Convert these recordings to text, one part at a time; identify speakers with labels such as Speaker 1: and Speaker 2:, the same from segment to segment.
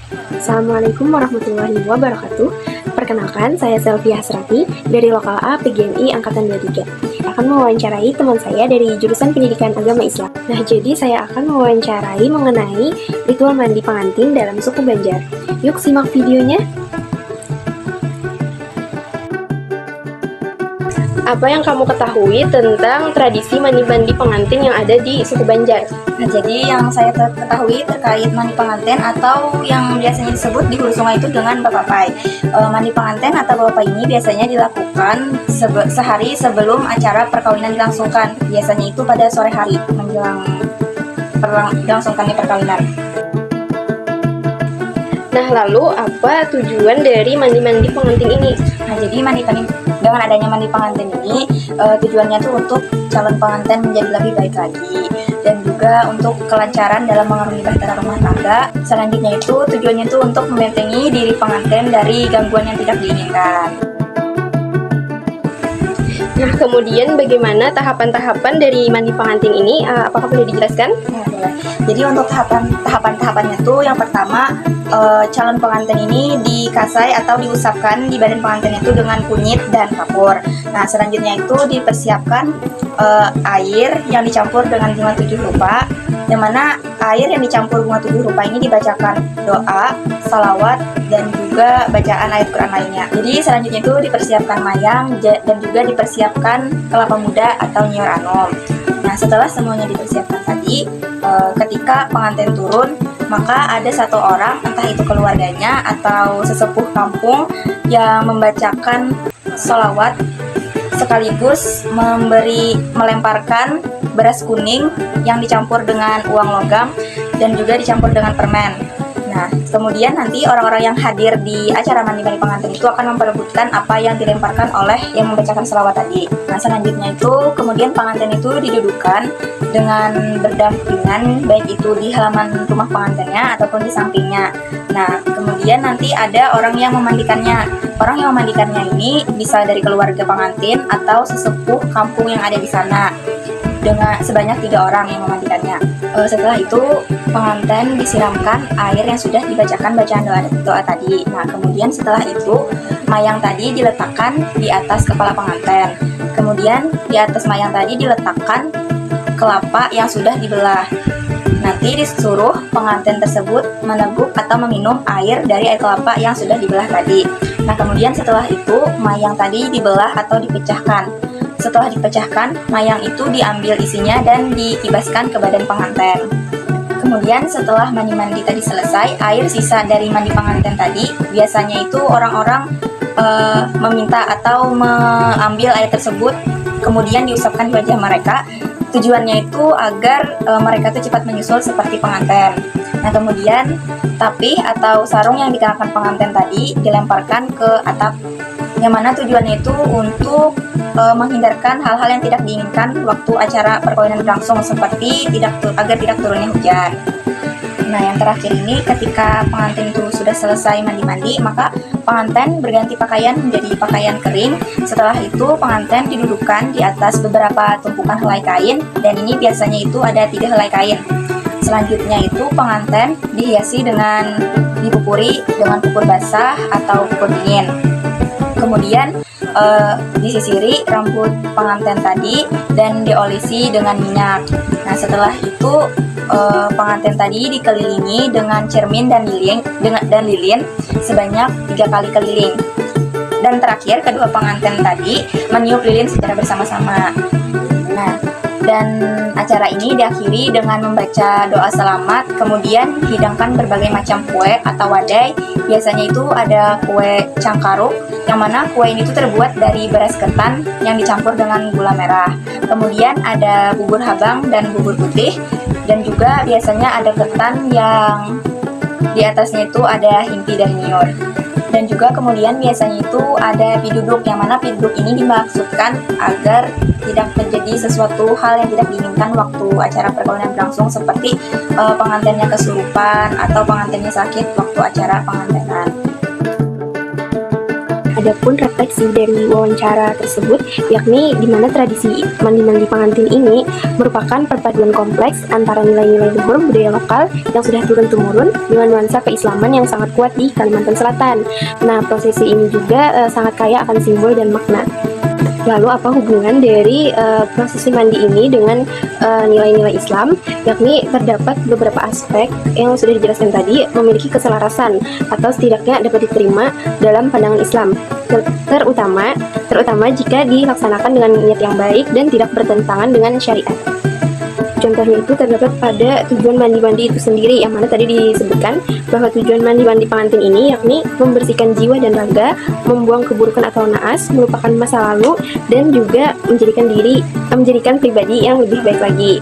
Speaker 1: Assalamualaikum warahmatullahi wabarakatuh. Perkenalkan, saya Selvi Hasrati dari Lokal A PGMI Angkatan 23. Akan mewawancarai teman saya dari jurusan Pendidikan Agama Islam. Nah, jadi saya akan mewawancarai mengenai ritual mandi pengantin dalam suku Banjar. Yuk simak videonya. Apa yang kamu ketahui tentang tradisi mandi-mandi pengantin yang ada di suku Banjar?
Speaker 2: Nah, jadi yang saya ketahui terkait mandi pengantin atau yang biasanya disebut di hulu sungai itu dengan bapapai. Mandi pengantin atau bapapai ini biasanya dilakukan sehari sebelum acara perkawinan dilangsungkan. Biasanya itu pada sore hari menjelang dilangsungkannya perkawinan.
Speaker 1: Nah, lalu apa tujuan dari mandi-mandi pengantin ini?
Speaker 2: Nah, jadi dengan adanya mandi pengantin ini tujuannya tuh untuk calon pengantin menjadi lebih baik lagi dan juga untuk kelancaran dalam mengarungi bahtera rumah tangga. Selanjutnya itu tujuannya tuh untuk membentengi diri pengantin dari gangguan yang tidak diinginkan.
Speaker 1: Nah, kemudian bagaimana tahapan-tahapan dari mandi pengantin ini? Apakah boleh dijelaskan?
Speaker 2: Ya, boleh. Jadi untuk tahapan-tahapannya tuh yang pertama, calon pengantin ini dikasai atau diusapkan di badan pengantin itu dengan kunyit dan kapur. Nah, selanjutnya itu dipersiapkan air yang dicampur dengan bunga 7 rupa, yang mana air yang dicampur bunga 7 rupa ini dibacakan doa, salawat, dan juga bacaan ayat Quran lainnya. Jadi selanjutnya itu dipersiapkan mayang dan juga dipersiapkan kelapa muda atau nyiur anom. Nah, setelah semuanya dipersiapkan tadi, ketika pengantin turun, maka ada satu orang, entah itu keluarganya atau sesepuh kampung, yang membacakan sholawat sekaligus melemparkan beras kuning yang dicampur dengan uang logam dan juga dicampur dengan permen. Nah, kemudian nanti orang-orang yang hadir di acara mandi-mandi pengantin itu akan memperebutkan apa yang dilemparkan oleh yang membacakan sholawat tadi. Nah, selanjutnya itu kemudian pengantin itu didudukan dengan berdampingan, baik itu di halaman rumah pengantinnya ataupun di sampingnya. Nah, kemudian nanti ada orang yang memandikannya. Orang yang memandikannya ini bisa dari keluarga pengantin atau sesepuh kampung yang ada di sana. Dengan sebanyak 3 orang yang memandikannya. Setelah itu pengantin disiramkan air yang sudah dibacakan bacaan doa tadi. Nah, kemudian setelah itu mayang tadi diletakkan di atas kepala pengantin. Kemudian di atas mayang tadi diletakkan kelapa yang sudah dibelah. Nanti disuruh pengantin tersebut meneguk atau meminum air dari air kelapa yang sudah dibelah tadi. Nah, kemudian setelah itu mayang tadi dibelah atau dipecahkan. Setelah dipecahkan, mayang itu diambil isinya dan dikibaskan ke badan pengantin. Kemudian setelah mandi-mandi tadi selesai, air sisa dari mandi pengantin tadi, biasanya itu orang-orang meminta atau mengambil air tersebut, kemudian diusapkan di wajah mereka. Tujuannya itu agar mereka itu cepat menyusul seperti pengantin. Nah, kemudian tapih atau sarung yang dikenakan pengantin tadi dilemparkan ke atap, yang mana tujuannya itu untuk menghindarkan hal-hal yang tidak diinginkan waktu acara perkawinan berlangsung, seperti agar tidak turunnya hujan. Nah, yang terakhir ini ketika pengantin itu sudah selesai mandi-mandi, maka pengantin berganti pakaian menjadi pakaian kering. Setelah itu pengantin didudukan di atas beberapa tumpukan helai kain, dan ini biasanya itu ada 3 helai kain. Selanjutnya itu pengantin dihiasi dengan dipupuri dengan pupur basah atau pupur dingin. Kemudian disisiri rambut pengantin tadi dan diolesi dengan minyak. Nah, setelah itu pengantin tadi dikelilingi dengan cermin dan lilin sebanyak 3 kali keliling. Dan terakhir kedua pengantin tadi meniup lilin secara bersama-sama. Nah, dan acara ini diakhiri dengan membaca doa selamat, kemudian hidangkan berbagai macam kue atau wadai. Biasanya itu ada kue cangkaruk, yang mana kue ini tuh terbuat dari beras ketan yang dicampur dengan gula merah. Kemudian ada bubur habang dan bubur putih, dan juga biasanya ada ketan yang di atasnya itu ada himpi dan nyiur. Dan juga kemudian biasanya itu ada piduduk, yang mana piduduk ini dimaksudkan agar tidak terjadi sesuatu hal yang tidak diinginkan waktu acara perkawinan berlangsung, seperti pengantinnya kesurupan atau pengantinnya sakit waktu acara pengantinan.
Speaker 1: Ada Adapun refleksi dari wawancara tersebut, yakni di mana tradisi mandi-mandi pengantin ini merupakan perpaduan kompleks antara nilai-nilai luhur budaya lokal yang sudah turun-temurun dengan nuansa keislaman yang sangat kuat di Kalimantan Selatan. Nah, prosesi ini juga sangat kaya akan simbol dan makna. Lalu apa hubungan dari prosesi mandi ini dengan nilai-nilai Islam? Yakni terdapat beberapa aspek yang sudah dijelaskan tadi memiliki keselarasan atau setidaknya dapat diterima dalam pandangan Islam. Terutama jika dilaksanakan dengan niat yang baik dan tidak bertentangan dengan syariat. Contohnya itu terdapat pada tujuan mandi-mandi itu sendiri, yang mana tadi disebutkan bahwa tujuan mandi-mandi pengantin ini yakni membersihkan jiwa dan raga, membuang keburukan atau naas, melupakan masa lalu, dan juga menjadikan pribadi yang lebih baik lagi.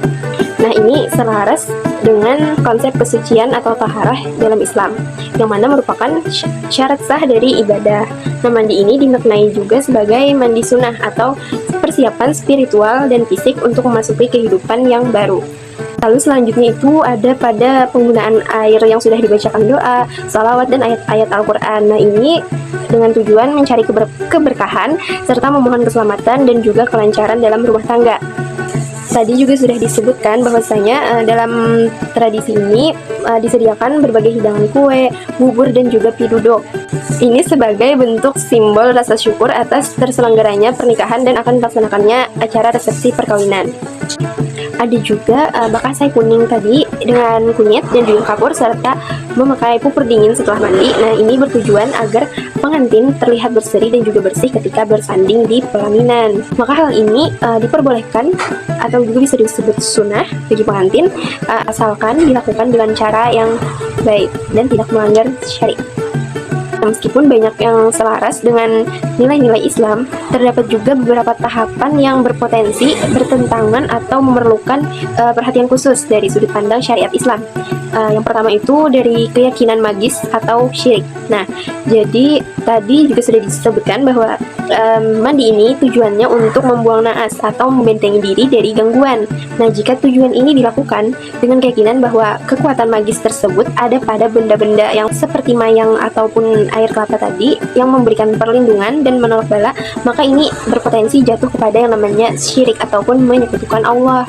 Speaker 1: Nah, ini selaras dengan konsep kesucian atau taharah dalam Islam, yang mana merupakan syarat sah dari ibadah. Nah, mandi ini dimaknai juga sebagai mandi sunnah atau persiapan spiritual dan fisik untuk memasuki kehidupan yang baru. Lalu selanjutnya itu ada pada penggunaan air yang sudah dibacakan doa, salawat, dan ayat-ayat Al-Quran. Nah, ini dengan tujuan mencari keberkahan serta memohon keselamatan dan juga kelancaran dalam rumah tangga. Tadi juga sudah disebutkan bahwasanya dalam tradisi ini disediakan berbagai hidangan kue, bubur, dan juga pidudok. Ini sebagai bentuk simbol rasa syukur atas terselenggaranya pernikahan dan akan dilaksanakannya acara resepsi perkawinan. Ada juga bakasai kuning tadi dengan kunyit dan juga kapur serta memakai pupur dingin setelah mandi. Nah, ini bertujuan agar pengantin terlihat berseri dan juga bersih ketika bersanding di pelaminan. Maka hal ini diperbolehkan atau juga bisa disebut sunnah bagi pengantin asalkan dilakukan dengan cara yang baik dan tidak melanggar syariat. Meskipun banyak yang selaras dengan nilai-nilai Islam, terdapat juga beberapa tahapan yang berpotensi bertentangan atau memerlukan perhatian khusus dari sudut pandang syariat Islam. Yang pertama itu dari keyakinan magis atau syirik. Nah, jadi tadi juga sudah disebutkan bahwa mandi ini tujuannya untuk membuang naas atau membentengi diri dari gangguan. Nah, jika tujuan ini dilakukan dengan keyakinan bahwa kekuatan magis tersebut ada pada benda-benda yang seperti mayang ataupun air kelapa tadi yang memberikan perlindungan dan menolak bala, maka ini berpotensi jatuh kepada yang namanya syirik ataupun menyekutukan Allah.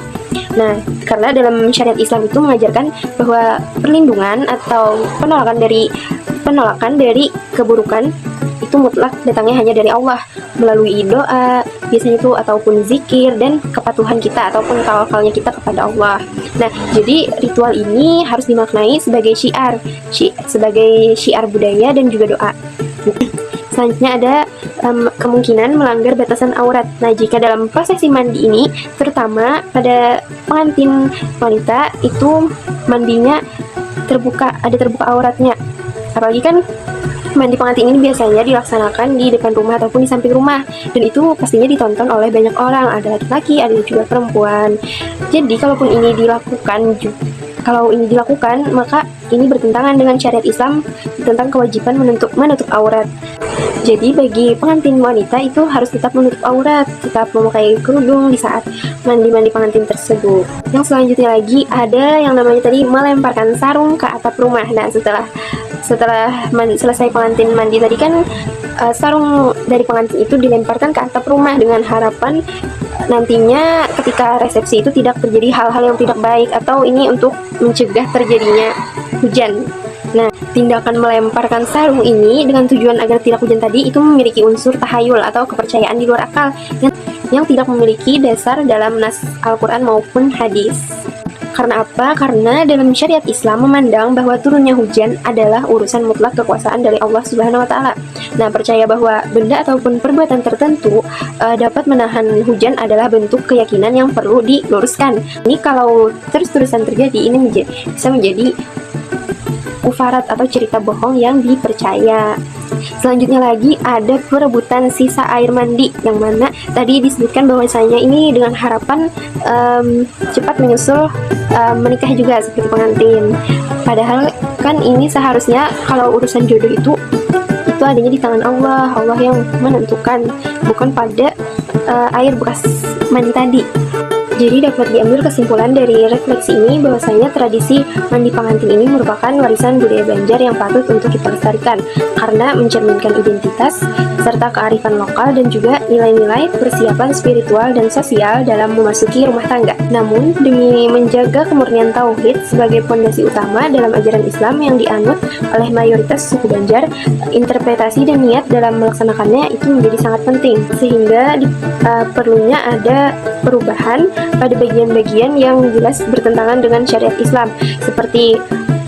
Speaker 1: Nah, karena dalam syariat Islam itu mengajarkan bahwa perlindungan atau penolakan dari keburukan itu mutlak datangnya hanya dari Allah melalui doa biasanya itu ataupun zikir dan kepatuhan kita ataupun tawakalnya kita kepada Allah. Nah, jadi ritual ini harus dimaknai sebagai sebagai syiar budaya dan juga doa. Selanjutnya ada kemungkinan melanggar batasan aurat. Nah, jika dalam prosesi mandi ini, terutama pada pengantin wanita itu mandinya ada terbuka auratnya. Apalagi kan mandi pengantin ini biasanya dilaksanakan di depan rumah ataupun di samping rumah, dan itu pastinya ditonton oleh banyak orang, ada laki-laki, ada juga perempuan. Jadi kalau ini dilakukan, maka ini bertentangan dengan syariat Islam tentang kewajiban menutup aurat. Jadi bagi pengantin wanita itu harus tetap menutup aurat, tetap memakai kerudung di saat mandi pengantin tersebut. Yang selanjutnya lagi ada yang namanya tadi melemparkan sarung ke atap rumah. Nah, setelah selesai pengantin mandi tadi kan sarung dari pengantin itu dilemparkan ke atap rumah dengan harapan nantinya ketika resepsi itu tidak terjadi hal-hal yang tidak baik atau ini untuk mencegah terjadinya hujan. Nah, tindakan melemparkan sarung ini dengan tujuan agar tidak hujan tadi itu memiliki unsur tahayul atau kepercayaan di luar akal yang tidak memiliki dasar dalam nas Al-Quran maupun hadis. Karena apa? Karena dalam syariat Islam memandang bahwa turunnya hujan adalah urusan mutlak kekuasaan dari Allah Subhanahu wa Ta'ala. Nah, percaya bahwa benda ataupun perbuatan tertentu dapat menahan hujan adalah bentuk keyakinan yang perlu diluruskan. Ini kalau terus-terusan terjadi, ini bisa menjadi ufarat atau cerita bohong yang dipercaya. Selanjutnya lagi ada perebutan sisa air mandi, yang mana tadi disebutkan bahwasanya ini dengan harapan cepat menyusul menikah juga seperti pengantin. Padahal kan ini seharusnya kalau urusan jodoh itu adanya di tangan Allah yang menentukan, bukan pada air bekas mandi tadi. Jadi dapat diambil kesimpulan dari refleksi ini bahwasanya tradisi mandi pengantin ini merupakan warisan budaya Banjar yang patut untuk kita lestarikan karena mencerminkan identitas serta kearifan lokal dan juga nilai-nilai persiapan spiritual dan sosial dalam memasuki rumah tangga. Namun, demi menjaga kemurnian tauhid sebagai pondasi utama dalam ajaran Islam yang dianut oleh mayoritas suku Banjar, interpretasi dan niat dalam melaksanakannya itu menjadi sangat penting, sehingga perlunya ada perubahan pada bagian-bagian yang jelas bertentangan dengan syariat Islam, seperti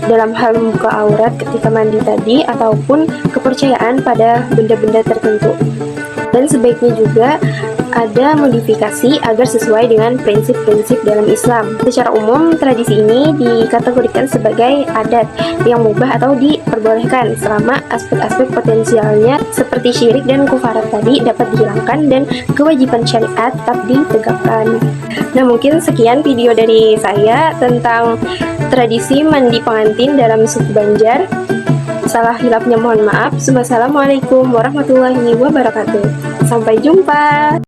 Speaker 1: dalam hal membuka aurat ketika mandi tadi ataupun kepercayaan pada benda-benda tertentu. Dan sebaiknya juga ada modifikasi agar sesuai dengan prinsip-prinsip dalam Islam. Secara umum, tradisi ini dikategorikan sebagai adat yang mubah atau diperbolehkan selama aspek-aspek potensialnya seperti syirik dan kufarat tadi dapat dihilangkan dan kewajiban syariat tetap ditegakkan. Nah, mungkin sekian video dari saya tentang tradisi mandi pengantin dalam suku Banjar. Salah hilapnya mohon maaf. Wassalamualaikum warahmatullahi wabarakatuh. Sampai jumpa.